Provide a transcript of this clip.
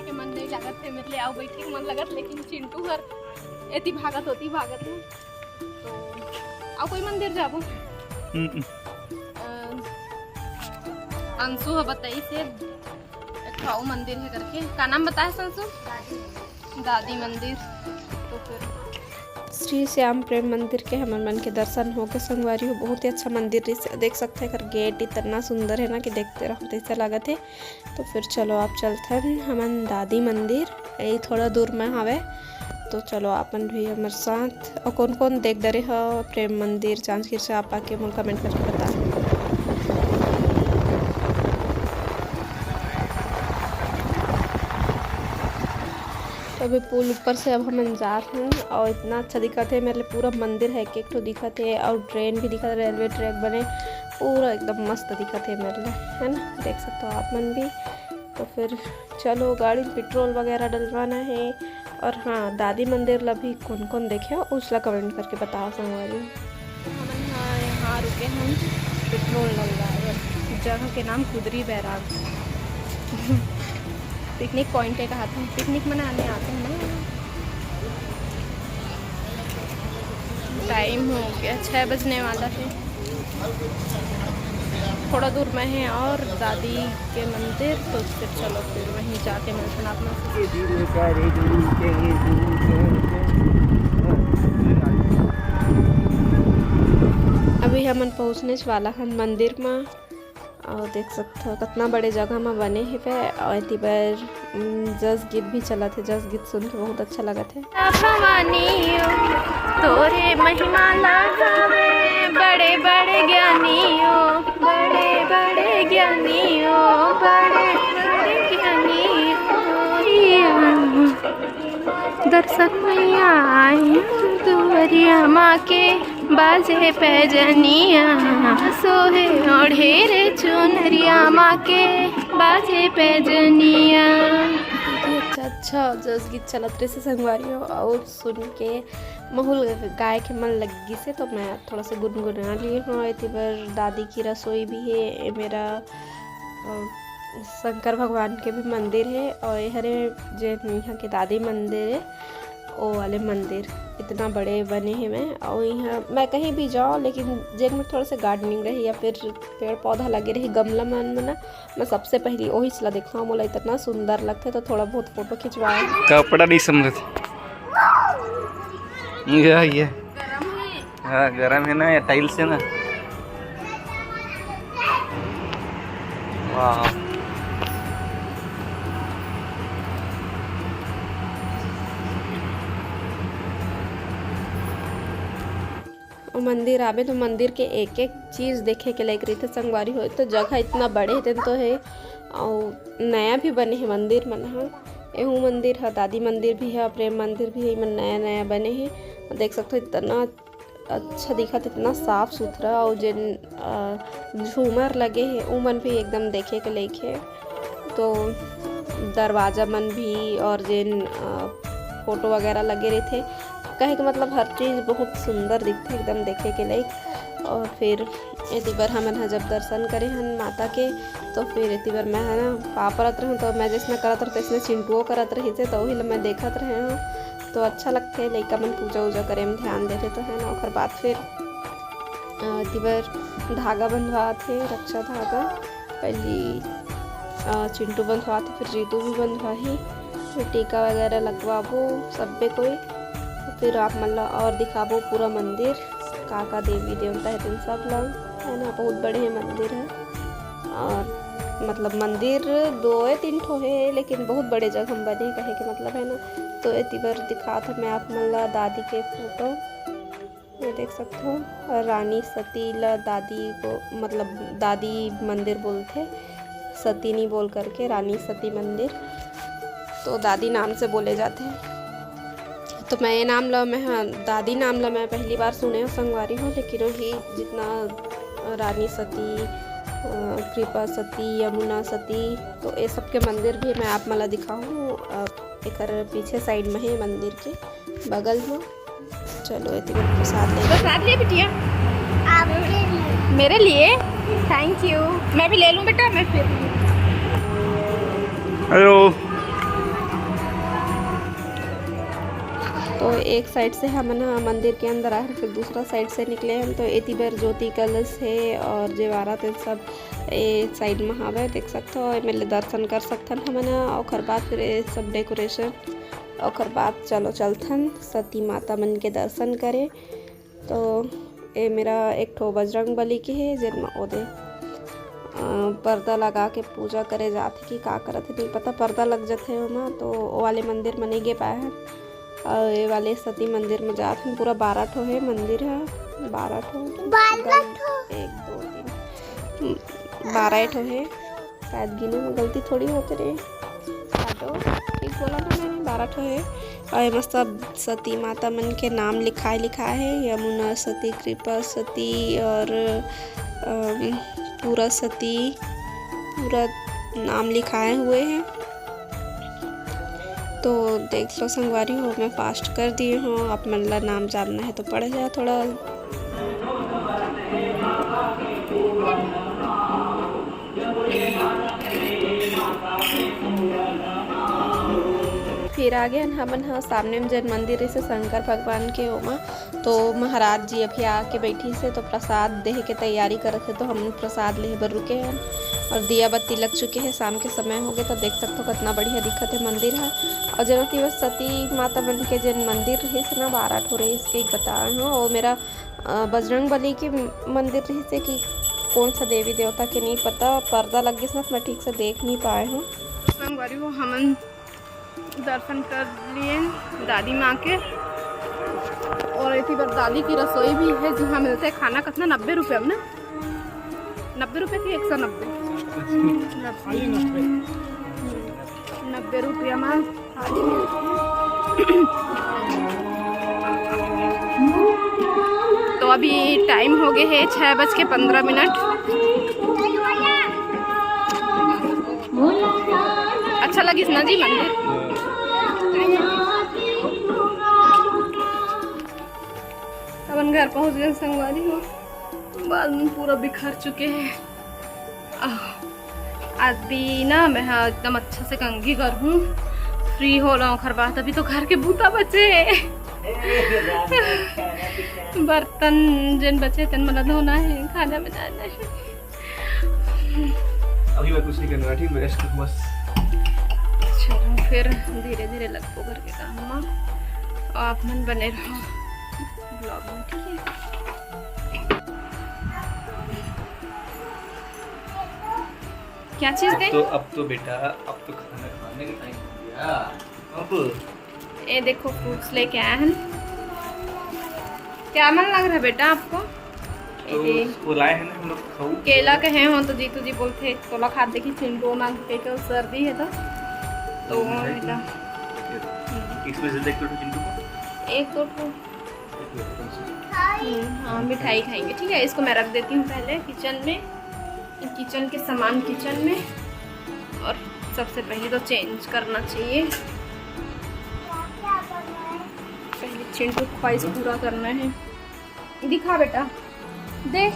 के मन नहीं लागत थे, मेरे लिए आओ बैठे के मन लगत, लेकिन चिंटू हर एती भागत होती भागत है। तो आओ कोई मंदिर जाबो। अंशु है बताई से एक मंदिर है करके, का नाम बताया संशु? दादी मंदिर। तो फिर श्री श्याम प्रेम मंदिर के हमारे मन के दर्शन हो के संगवारी हो, बहुत ही अच्छा मंदिर देख सकते हैं। गेट इतना सुंदर है ना कि देखते रहो ऐसा लागत है। तो फिर चलो आप चलते हैं हमन दादी मंदिर, यही थोड़ा दूर में हवे। तो चलो अपन भी हमारे साथ। और कौन कौन देख दे रहे हो प्रेम मंदिर जांजगीर से, आप आके मुझे कमेंट करके बता। तो अभी पुल ऊपर से अब हम जा रहे हैं और इतना अच्छा दिखत है, मेरे लिए पूरा मंदिर है, एक ठो दिखत है और ट्रेन भी दिखत है, रेलवे ट्रैक बने पूरा एकदम मस्त दिखत है मेरे लिए, है ना, देख सकते हो आप मन भी। तो फिर चलो गाड़ी में पेट्रोल वगैरह डलवाना है। और हाँ, दादी मंदिर ला भी कौन कौन देखे हो उसला कमेंट करके बताओ संगवारी। हम यहाँ रुके हम पेट्रोल डलवाए, जगह के नाम कुदरी बैराग पिकनिक पॉइंट है, कहा था पिकनिक मनाने आते हैं ना। टाइम हो गया 6 बजने वाला है, थोड़ा दूर में है और दादी के मंदिर। तो फिर चलो फिर वहीं जाके मिलते हैं अपना। अभी हम पहुँचने वाला हम मंदिर में और देख सकते हो कितना बड़े जगह में बने हैं पे। और इतनी बार जस गीत भी चला थे, जस गीत सुन के बहुत अच्छा लगा थे। तोरे महिमा लगावे बड़े बड़े ज्ञानियों, बड़े बड़े ज्ञानियों, बड़े बड़े ज्ञानियों, दर्शन मैया आई दुवरिया माँ के बाजे पैजनिया, सोहे ओढ़े रे चुनरिया माँ के बाजे पैजनिया। अच्छा जस गीत चलत रहे से संगवारी हो और सुन के माहौल गाय के मन लगी से, तो मैं थोड़ा सा गुनगुना ली हूँ। इतनी बार दादी की रसोई भी है, मेरा शंकर भगवान के भी मंदिर है और हरे जो यहाँ के दादी मंदिर है वो वाले मंदिर इतना बड़े बने हैं। मैं और यहाँ मैं कहीं भी जाऊँ, लेकिन जेल में थोड़ा सा गार्डनिंग रही या फिर पेड़ पौधा लगे रही गमला मन में ना, मैं सबसे पहले वही चला देखा, बोला इतना सुंदर लगता है तो थोड़ा बहुत फोटो खिंचवाया। कपड़ा नहीं समझ ये हाँ गरम है ना, या टाइल्स है ना। वाह मंदिर आवे तो मंदिर के एक एक चीज़ देखे के लायक रही थे संगवारी हो। तो जगह इतना बड़े है तो है और नया भी बने हैं मंदिर मन। हाँ एहू मंदिर है, दादी मंदिर भी है, प्रेम मंदिर भी है, मन नया नया बने हैं। देख सकते हो इतना अच्छा दिखा, इतना साफ सुथरा और जिन झूमर लगे हैं वो मन भी एकदम देखे के लायक है। तो दरवाजा मन भी और जिन फोटो वगैरह लगे रहे थे, कहे कि मतलब हर चीज़ बहुत सुंदर दिखते एकदम देखे के लायक। और फिर इतनी बार हम जब दर्शन करे हैं माता के, तो फिर इतनी बार मैं है ना पापरत रहूँ, तो मैं जिसने करत रहे इसने चिंटुओ करत रही थे, तो वही मैं देखत रहे हूँ। तो अच्छा लगते है लड़का मन पूजा वूजा करे में ध्यान देते तो है ना। और बाद फिर इतनी बार धागा बंधवा थे, रक्षा धागा पहली चिंटू बंधवा थे, फिर जीतू भी बंधवा ही, फिर टीका वगैरह लगवाबो सबे कोई। फिर आप मतलब और दिखाबो पूरा मंदिर, काका देवी देवता है तीन सब लोग है ना, बहुत बड़े हैं मंदिर है। और मतलब मंदिर 2-3 ठो है, लेकिन बहुत बड़े जगह हम बने कहे के मतलब है ना। तो इतनी बार दिखा था मैं आप मतलब दादी के फोटो, ये देख सकते हो। रानी सती ला दादी को मतलब दादी मंदिर बोलते, सती नहीं बोल करके रानी सती मंदिर, तो दादी नाम से बोले जाते हैं। तो मैं ये नाम ला मैं हाँ दादी नाम ला मैं पहली बार सुने संगवारी हूँ, लेकिन वही जितना रानी सती, कृपा सती, यमुना सती, तो ये सब के मंदिर भी मैं आप मला दिखाऊँ। एक पीछे साइड में है मंदिर के बगल में। चलो इतने प्रसाद ले बिटिया, मेरे लिए थैंक यू। मैं भी ले लूँ बेटा, मैं फिर हेलो तो एक साइड से हम ना मंदिर के अंदर आए, फिर दूसरा साइड से निकले हम। तो एती बार ज्योति कलश है और जेवारत है सब ए साइड में हवे, देख सकते हो। मेरे दर्शन कर सकथन हमन। और बाद फिर सब डेकोरेशन और बाद चलो चलथन सती माता मन के दर्शन करे। तो ये मेरा एक ठो बजरंग बली के है जिनमें ओदे पर्दा लगा के पूजा करे जाते कि का करत है नहीं पता, पर्दा लग जाते ओमा। तो वो वाले मंदिर में नहीं गे पाए हैं और ये वाले सती मंदिर में जाते हैं। पूरा 12 ठो है मंदिर है, 12 ठो 1 2 3 12 ठो है शायद, गिने में गलती थोड़ी होते रहे। ठीक बोला ना मैंने, 12 ठो है। और ये सब सती माता मन के नाम लिखा है, यमुना सती, कृपा सती और पूरा सती, पूरा नाम लिखाए हुए हैं। तो देख लो संगवारी हो, मैं फास्ट कर दिए हूँ। आप मन ला नाम जानना है तो पढ़ जाओ थोड़ा। फिर आगे हमन हाँ सामने में जन मंदिर से शंकर भगवान के ओमा। तो महाराज जी अभी आके बैठी से तो प्रसाद देहे के तैयारी करत है। तो हम प्रसाद ले बर रुके हैं और दिया बत्ती लग चुके हैं, शाम के समय हो गए। तो देख सकते हो कितना बढ़िया दिखत है मंदिर है। और जनती बस सती माता बन के जन मंदिर रही से ना 12 ठो रही इसके बताए हो। और मेरा बजरंग बली के मंदिर रही से कि कौन सा देवी देवता के नहीं पता, पर्दा लग गई मैं ठीक से देख नहीं पाए हूँ। संगवारी हो हमन दर्शन कर लिए दादी माँ के। और इसी पर दादी की रसोई भी है जहाँ मिलते है खाना। कितना 90 रुपये में ना, 90 रुपये की 190 90 रुपया में थाली मिलती है। तो अभी टाइम हो गए है 6:15। अच्छा लगी ना जी मंदिर। अपन घर पहुंच गए संगवारी हो, बाल में पूरा बिखर चुके हैं। आज भी ना मैं एकदम अच्छा से कंघी कर हूँ, फ्री हो रहा हूँ। खर बात अभी तो घर के बूता बचे बर्तन जिन बचे तन मला धोना है, खाना बनाना है। अभी मैं कुछ नहीं करना, ठीक है बस। चलो फिर धीरे धीरे लगो घर के काम में। आप मन बने रहो ब्लॉग में, ठीक है। क्या चीज दे? अब तो बेटा अब तो खाना खाने का टाइम हो गया। अब ये देखो फ्रूट्स लेके आए हैं। क्या मन लग रहा है बेटा आपको? तो वो लाए हैं ना हम लोग खाऊ। केला के हैं हो तो जीतू जी बोलते तोला खाद देखी चिंटू मांग के तो सर्दी है तो बेटा इसमें से देख तो चिंटू को एक दो हाँ मिठाई खाएंगे, ठीक है। इसको मैं रख देती हूँ पहले किचन में, किचन के सामान किचन में। और सबसे पहले तो चेंज करना चाहिए, पहले चिंटू ख्वाहिश पूरा करना है। दिखा बेटा देख